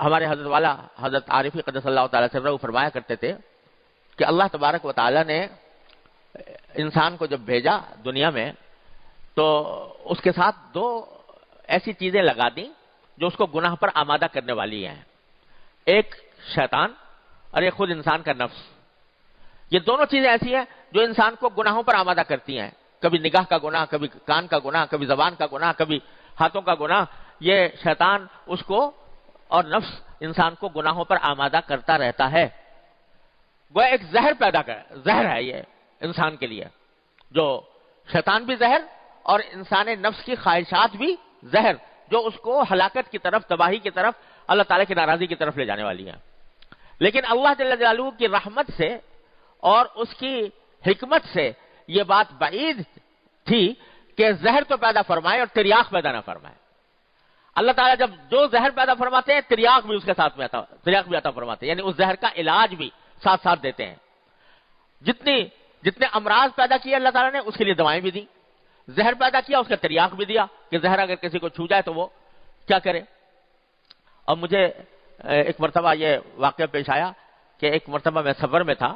ہمارے حضرت والا حضرت عارفی قدس اللہ تعالیٰ سرہ فرمایا کرتے تھے کہ اللہ تبارک و تعالیٰ نے انسان کو جب بھیجا دنیا میں تو اس کے ساتھ دو ایسی چیزیں لگا دیں جو اس کو گناہ پر آمادہ کرنے والی ہیں، ایک شیطان اور ایک خود انسان کا نفس۔ یہ دونوں چیزیں ایسی ہیں جو انسان کو گناہوں پر آمادہ کرتی ہیں، کبھی نگاہ کا گناہ، کبھی کان کا گناہ، کبھی زبان کا گناہ، کبھی ہاتھوں کا گناہ۔ یہ شیطان اس کو اور نفس انسان کو گناہوں پر آمادہ کرتا رہتا ہے۔ وہ ایک زہر پیدا زہر ہے یہ انسان کے لیے، جو شیطان بھی زہر اور انسان نفس کی خواہشات بھی زہر، جو اس کو ہلاکت کی طرف، تباہی کی طرف، اللہ تعالیٰ کی ناراضی کی طرف لے جانے والی ہیں۔ لیکن اللہ جل جلالہ کی رحمت سے اور اس کی حکمت سے یہ بات بعید تھی کہ زہر تو پیدا فرمائے اور تریاق پیدا نہ فرمائے۔ اللہ تعالیٰ جب جو زہر پیدا فرماتے ہیں تریاق بھی اس کے ساتھ میں تریاق بھی عطا فرماتے ہیں، یعنی اس زہر کا علاج بھی ساتھ ساتھ دیتے ہیں۔ جتنے امراض پیدا کیے اللہ تعالیٰ نے اس کے لیے دوائیں بھی دی، زہر پیدا کیا اس کا تریاق بھی دیا کہ زہر اگر کسی کو چھو جائے تو وہ کیا کرے۔ اور مجھے ایک مرتبہ یہ واقعہ پیش آیا کہ ایک مرتبہ میں سفر میں تھا،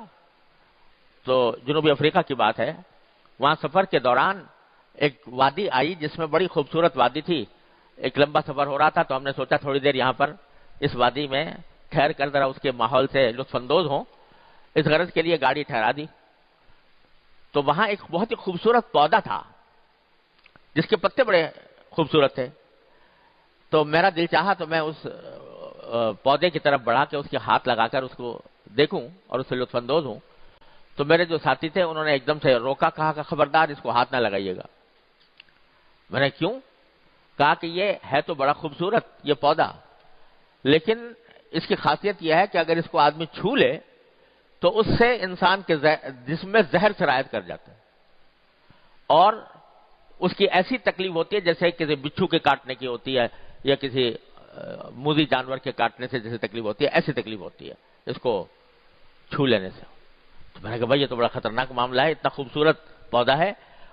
تو جنوبی افریقہ کی بات ہے، وہاں سفر کے دوران ایک وادی آئی جس میں بڑی خوبصورت وادی تھی۔ ایک لمبا سفر ہو رہا تھا تو ہم نے سوچا تھوڑی دیر یہاں پر اس وادی میں ٹھہر کر ذرا اس کے ماحول سے لطف اندوز ہوں، اس غرض کے لیے گاڑی ٹھہرا دی۔ تو وہاں ایک بہت ہی خوبصورت پودا تھا جس کے پتے بڑے خوبصورت تھے، تو میرا دل چاہا تو میں اس پودے کی طرف بڑھا کے اس کے ہاتھ لگا کر اس کو دیکھوں اور اس سے لطف اندوز ہوں۔ تو میرے جو ساتھی تھے انہوں نے ایک دم سے روکا، کہا کہ خبردار اس کو ہاتھ نہ لگائیے گا۔ میں نے کیوں؟ کہا کہ یہ ہے تو بڑا خوبصورت یہ پودا، لیکن اس کی خاصیت یہ ہے کہ اگر اس کو آدمی چھو لے تو اس سے انسان کے جسم میں زہر سرایت کر جاتا ہے، اور اس کی ایسی تکلیف ہوتی ہے جیسے کسی بچھو کے کاٹنے کی ہوتی ہے یا کسی موذی جانور کے کاٹنے سے جیسے تکلیف ہوتی ہے، ایسی تکلیف ہوتی ہے اس کو چھو لینے سے۔ تو میں نے کہا بھائی یہ تو بڑا خطرناک معاملہ ہے، اتنا خوبصورت پودا ہے،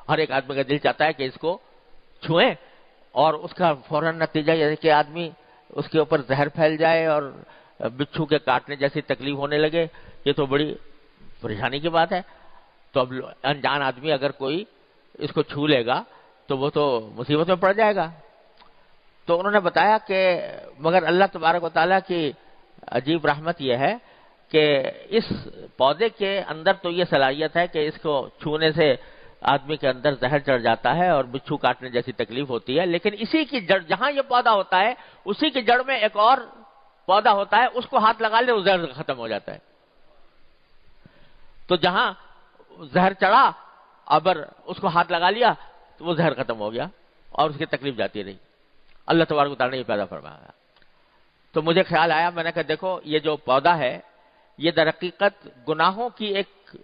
ہر ایک آدمی کا دل چاہتا ہے کہ اس کو چھوئیں، اور اس کا فوراً نتیجہ یہ ہے کہ آدمی اس کے اوپر زہر پھیل جائے اور بچھو کے کاٹنے جیسی تکلیف ہونے لگے، یہ تو بڑی پریشانی کی بات ہے۔ تو اب انجان آدمی اگر کوئی اس کو چھو لے گا تو وہ تو مصیبت میں پڑ جائے گا۔ تو انہوں نے بتایا کہ مگر اللہ تبارک و تعالیٰ کی عجیب رحمت یہ ہے کہ اس پودے کے اندر تو یہ صلاحیت ہے کہ اس کو چھونے سے آدمی کے اندر زہر چڑھ جاتا ہے اور بچھو کاٹنے جیسی تکلیف ہوتی ہے، لیکن اسی کی جڑ، جہاں یہ پودا ہوتا ہے اسی کی جڑ میں ایک اور پودا ہوتا ہے، اس کو ہاتھ لگا لے وہ زہر ختم ہو جاتا ہے۔ تو جہاں زہر چڑھا ابر اس کو ہاتھ لگا لیا تو وہ زہر ختم ہو گیا اور اس کی تکلیف جاتی رہی۔ اللہ تبارک و تعالیٰ نے یہ پیدا فرمایا۔ تو مجھے خیال آیا، میں نے کہا دیکھو یہ جو پودا ہے یہ در حقیقت گناہوں کی ایک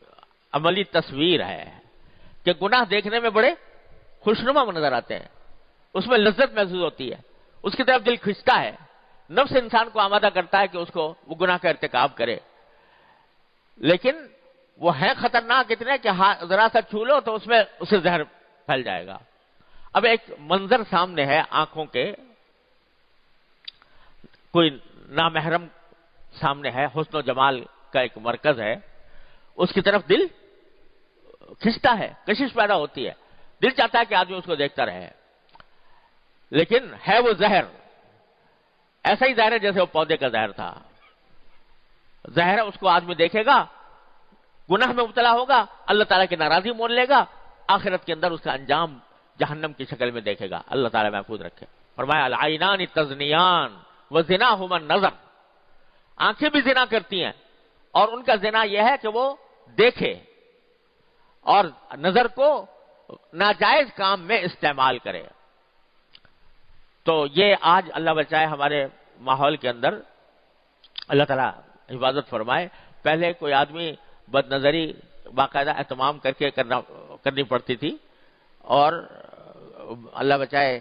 عملی تصویر ہے کہ گناہ دیکھنے میں بڑے خوشنما نظر آتے ہیں، اس میں لذت محسوس ہوتی ہے، اس کی طرف دل کھنچتا ہے، نفس انسان کو آمادہ کرتا ہے کہ اس کو وہ گناہ کا ارتکاب کرے، لیکن وہ ہے خطرناک اتنے کہ ذرا سا چھو لو تو اس میں اسے زہر پھیل جائے گا۔ اب ایک منظر سامنے ہے آنکھوں کے، کوئی نامحرم سامنے ہے، حسن و جمال کا ایک مرکز ہے، اس کی طرف دل کھنچتا ہے، کشش پیدا ہوتی ہے، دل چاہتا ہے کہ آدمی اس کو دیکھتا رہے، لیکن ہے وہ زہر، ایسا ہی زہر ہے جیسے وہ پودے کا زہر تھا۔ زہر اس کو آدمی دیکھے گا، گناہ میں مبتلا ہوگا، اللہ تعالیٰ کی ناراضی مول لے گا، آخرت کے اندر اس کا انجام جہنم کی شکل میں دیکھے گا۔ اللہ تعالیٰ محفوظ رکھے۔ فرمایا العینان تزنیان وزناہما النظر، آنکھیں بھی زنا کرتی ہیں اور ان کا زنا یہ ہے کہ وہ دیکھے اور نظر کو ناجائز کام میں استعمال کرے۔ تو یہ آج اللہ بچائے ہمارے ماحول کے اندر اللہ تعالیٰ حفاظت فرمائے۔ پہلے کوئی آدمی بد نظری باقاعدہ اہتمام کر کے کرنی پڑتی تھی، اور اللہ بچائے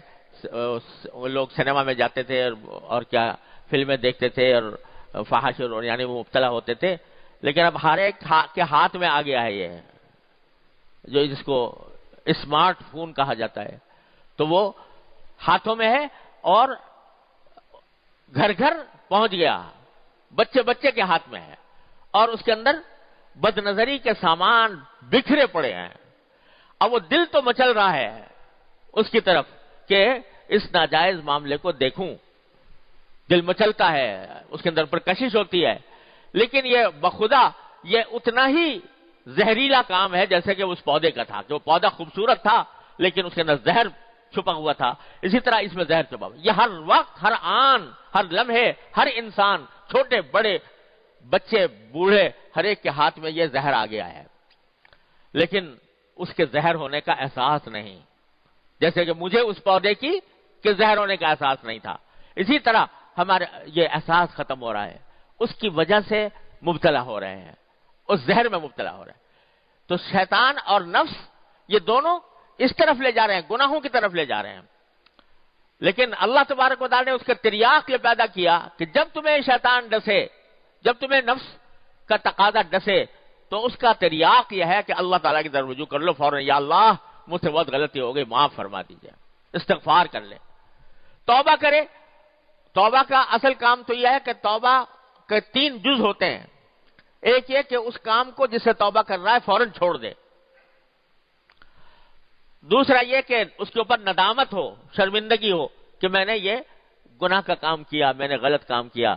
لوگ سنیما میں جاتے تھے اور کیا فلمیں دیکھتے تھے اور فحش اور یعنی وہ مبتلا ہوتے تھے، لیکن اب ہر ایک کے ہاتھ میں آ گیا ہے یہ جو جس کو اسمارٹ فون کہا جاتا ہے، تو وہ ہاتھوں میں ہے اور گھر گھر پہنچ گیا، بچے بچے کے ہاتھ میں ہے، اور اس کے اندر بد نظری کے سامان بکھرے پڑے ہیں. اب وہ دل تو مچل رہا ہے اس کی طرف کہ اس ناجائز معاملے کو دیکھوں، دل مچلتا ہے، اس کے اندر پر کشش ہوتی ہے، لیکن یہ بخدا یہ اتنا ہی زہریلا کام ہے جیسے کہ اس پودے کا تھا. جو پودا خوبصورت تھا لیکن اس کے اندر زہر چھپا ہوا تھا، اسی طرح اس میں زہر چھپا ہوا. یہ ہر وقت، ہر آن، ہر لمحے، ہر انسان، چھوٹے بڑے، بچے بوڑھے، ہر ایک کے ہاتھ میں یہ زہر آ گیا ہے، لیکن اس کے زہر ہونے کا احساس نہیں، جیسے کہ مجھے اس پودے کی کہ زہر ہونے کا احساس نہیں تھا. اسی طرح ہمارا یہ احساس ختم ہو رہا ہے، اس کی وجہ سے مبتلا ہو رہے ہیں، اس زہر میں مبتلا ہو رہے ہیں. تو شیطان اور نفس یہ دونوں اس طرف لے جا رہے ہیں، گناہوں کی طرف لے جا رہے ہیں. لیکن اللہ تبارک و تعالی نے اس کا تریاق یہ پیدا کیا کہ جب تمہیں شیطان ڈسے، جب تمہیں نفس کا تقاضا ڈسے، تو اس کا تریاق یہ ہے کہ اللہ تعالیٰ کی طرف رجوع کر لو فوراً. یا اللہ مجھ سے بہت غلطی ہو گئی، معاف فرما دیجیے، استغفار کر لے، توبہ کرے. توبہ کا اصل کام تو یہ ہے کہ توبہ کے 3 جز ہوتے ہیں. ایک یہ کہ اس کام کو جس سے توبہ کر رہا ہے فوراً چھوڑ دے. دوسرا یہ کہ اس کے اوپر ندامت ہو، شرمندگی ہو کہ میں نے یہ گناہ کا کام کیا، میں نے غلط کام کیا،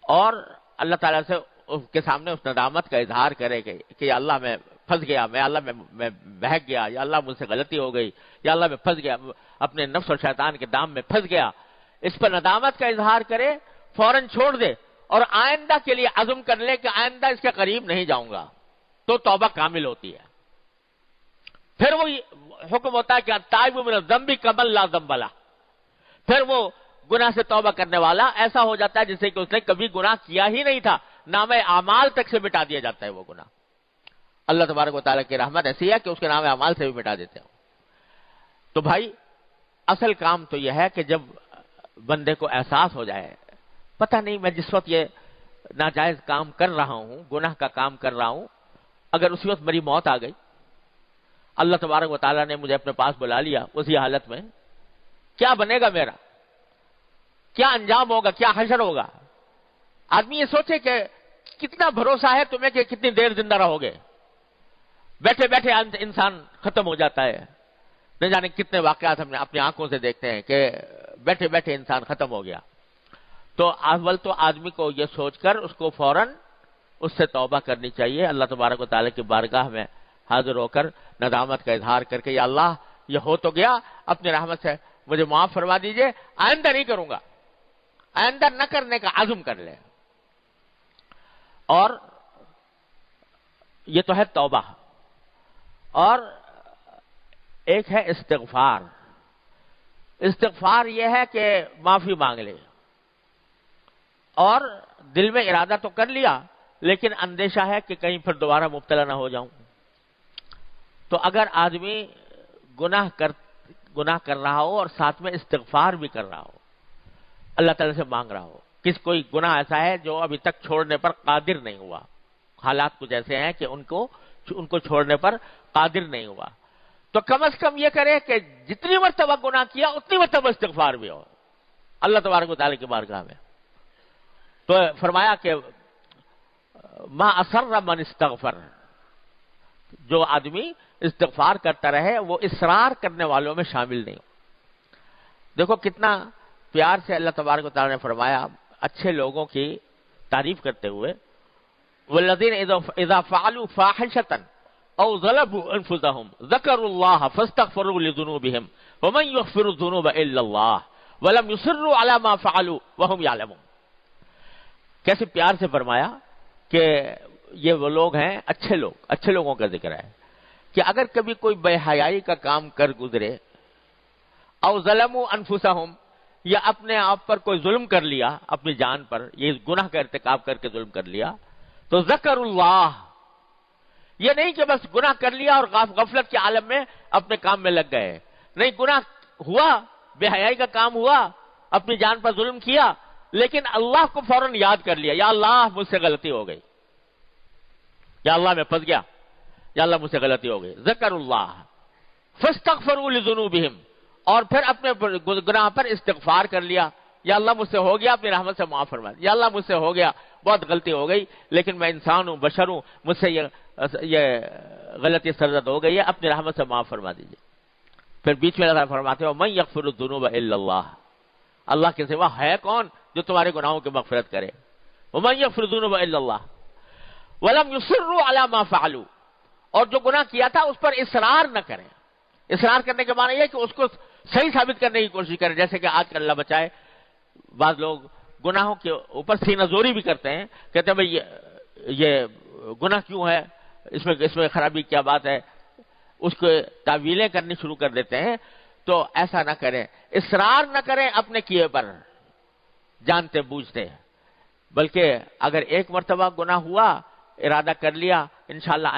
اور اللہ تعالیٰ سے اس کے سامنے اس ندامت کا اظہار کرے کہ یا اللہ میں پھنس گیا، میں بہک گیا، یا اللہ مجھ سے غلطی ہو گئی، یا اللہ میں پھنس گیا، اپنے نفس اور شیطان کے دام میں پھنس گیا. اس پر ندامت کا اظہار کرے، فوراً چھوڑ دے، اور آئندہ کے لیے عزم کر لے کہ آئندہ اس کے قریب نہیں جاؤں گا، تو توبہ کامل ہوتی ہے. پھر وہ حکم ہوتا ہے کہ التائب من الذنب کمن لا ذنب لہ، پھر وہ گناہ سے توبہ کرنے والا ایسا ہو جاتا ہے جیسے کہ اس نے کبھی گناہ کیا ہی نہیں تھا، نام اعمال تک سے مٹا دیا جاتا ہے وہ گناہ. اللہ تبارک و تعالیٰ کی رحمت ایسی ہے کہ اس کے نام اعمال سے بھی مٹا دیتے ہیں. تو بھائی اصل کام تو یہ ہے کہ جب بندے کو احساس ہو جائے، پتہ نہیں میں جس وقت یہ ناجائز کام کر رہا ہوں، گناہ کا کام کر رہا ہوں، اگر اسی وقت میری موت آ گئی، اللہ تبارک و تعالیٰ نے مجھے اپنے پاس بلا لیا اسی حالت میں، کیا بنے گا میرا؟ کیا انجام ہوگا؟ کیا حشر ہوگا؟ آدمی یہ سوچے کہ کتنا بھروسہ ہے تمہیں کہ کتنی دیر زندہ رہو گے. بیٹھے بیٹھے انسان ختم ہو جاتا ہے. نہ جانے کتنے واقعات ہم نے اپنی آنکھوں سے دیکھتے ہیں کہ بیٹھے بیٹھے انسان ختم ہو گیا. تو اول تو آدمی کو یہ سوچ کر اس کو فوراً اس سے توبہ کرنی چاہیے، اللہ تبارک و تعالیٰ کی بارگاہ میں حاضر ہو کر ندامت کا اظہار کر کے یا اللہ یہ ہو تو گیا، اپنی رحمت سے مجھے معاف فرما دیجئے، آئندہ نہیں کروں گا، آئندہ نہ کرنے کا عزم کر لے. اور یہ تو ہے توبہ. اور ایک ہے استغفار. استغفار یہ ہے کہ معافی مانگ لے، اور دل میں ارادہ تو کر لیا لیکن اندیشہ ہے کہ کہیں پھر دوبارہ مبتلا نہ ہو جاؤں. تو اگر آدمی گناہ کر رہا ہو اور ساتھ میں استغفار بھی کر رہا ہو، اللہ تعالیٰ سے مانگ رہا ہو، کوئی گناہ ایسا ہے جو ابھی تک چھوڑنے پر قادر نہیں ہوا، حالات کچھ ایسے ہیں کہ ان کو چھوڑنے پر قادر نہیں ہوا، تو کم از کم یہ کرے کہ جتنی مرتبہ گناہ کیا اتنی مرتبہ استغفار بھی ہو اللہ تبارک و تعالیٰ کی بارگاہ میں. تو فرمایا کہ ما اصر من استغفر، جو آدمی استغفار کرتا رہے وہ اصرار کرنے والوں میں شامل نہیں. دیکھو کتنا پیار سے اللہ تبارک و تعالیٰ نے فرمایا اچھے لوگوں کی تعریف کرتے ہوئے، والذین اذا فعلوا فاحشۃ او ظلموا انفسهم ذکروا اللہ فاستغفروا لذنوبهم ومن یغفر الذنوب الا اللہ ولم یصروا علی ما فعلوا وهم یعلمون. کیسے پیار سے فرمایا کہ یہ وہ لوگ ہیں اچھے لوگ، اچھے لوگوں کا ذکر ہے کہ اگر کبھی کوئی بے حیائی کا کام کر گزرے، او ظلموا انفسهم، یا اپنے آپ پر کوئی ظلم کر لیا، اپنی جان پر یہ گناہ کا ارتکاب کر کے ظلم کر لیا، تو ذکر اللہ، یہ نہیں کہ بس گناہ کر لیا اور غفلت کے عالم میں اپنے کام میں لگ گئے، نہیں، گناہ ہوا، بے حیائی کا کام ہوا، اپنی جان پر ظلم کیا، لیکن اللہ کو فوراً یاد کر لیا، یا اللہ مجھ سے غلطی ہو گئی، یا اللہ میں پھنس گیا، یا اللہ مجھ سے غلطی ہو گئی، ذکر اللہ فاستغفروا لذنوبہم، اور پھر اپنے گناہ پر استغفار کر لیا، یا اللہ مجھ سے ہو گیا، اپنی رحمت سے معاف فرما دے، یا اللہ مجھ سے ہو گیا، بہت غلطی ہو گئی، لیکن میں انسان ہوں، بشر ہوں، مجھ سے یہ غلطی سرزد ہو گئی ہے، اپنی رحمت سے معاف فرما دیجیے۔ پھر بیچ میں اللہ فرماتے ہو من یغفر الذنوب الا اللہ، اللہ کے سوا ہے کون جو تمہارے گناہوں کی مغفرت کرے؟ ومن یغفر الذنوب الا اللہ ولم یصروا علی ما فعلوا، اور جو گناہ کیا تھا اس پر اصرار نہ کریں۔ اصرار کرنے کے معنی یہ کہ اس کو صحیح ثابت کرنے کی کوشش کریں، جیسے کہ آج کل اللہ بچائے بعض لوگ گناہوں کے اوپر سینہ زوری بھی کرتے ہیں، کہتے ہیں بھئی یہ گناہ کیوں ہے، اس میں خرابی کیا بات ہے، اس کو تعویلیں کرنی شروع کر دیتے ہیں۔ تو ایسا نہ کریں، اصرار نہ کریں اپنے کیے پر جانتے بوجھتے، بلکہ اگر ایک مرتبہ گناہ ہوا، ارادہ کر لیا، انشاءاللہ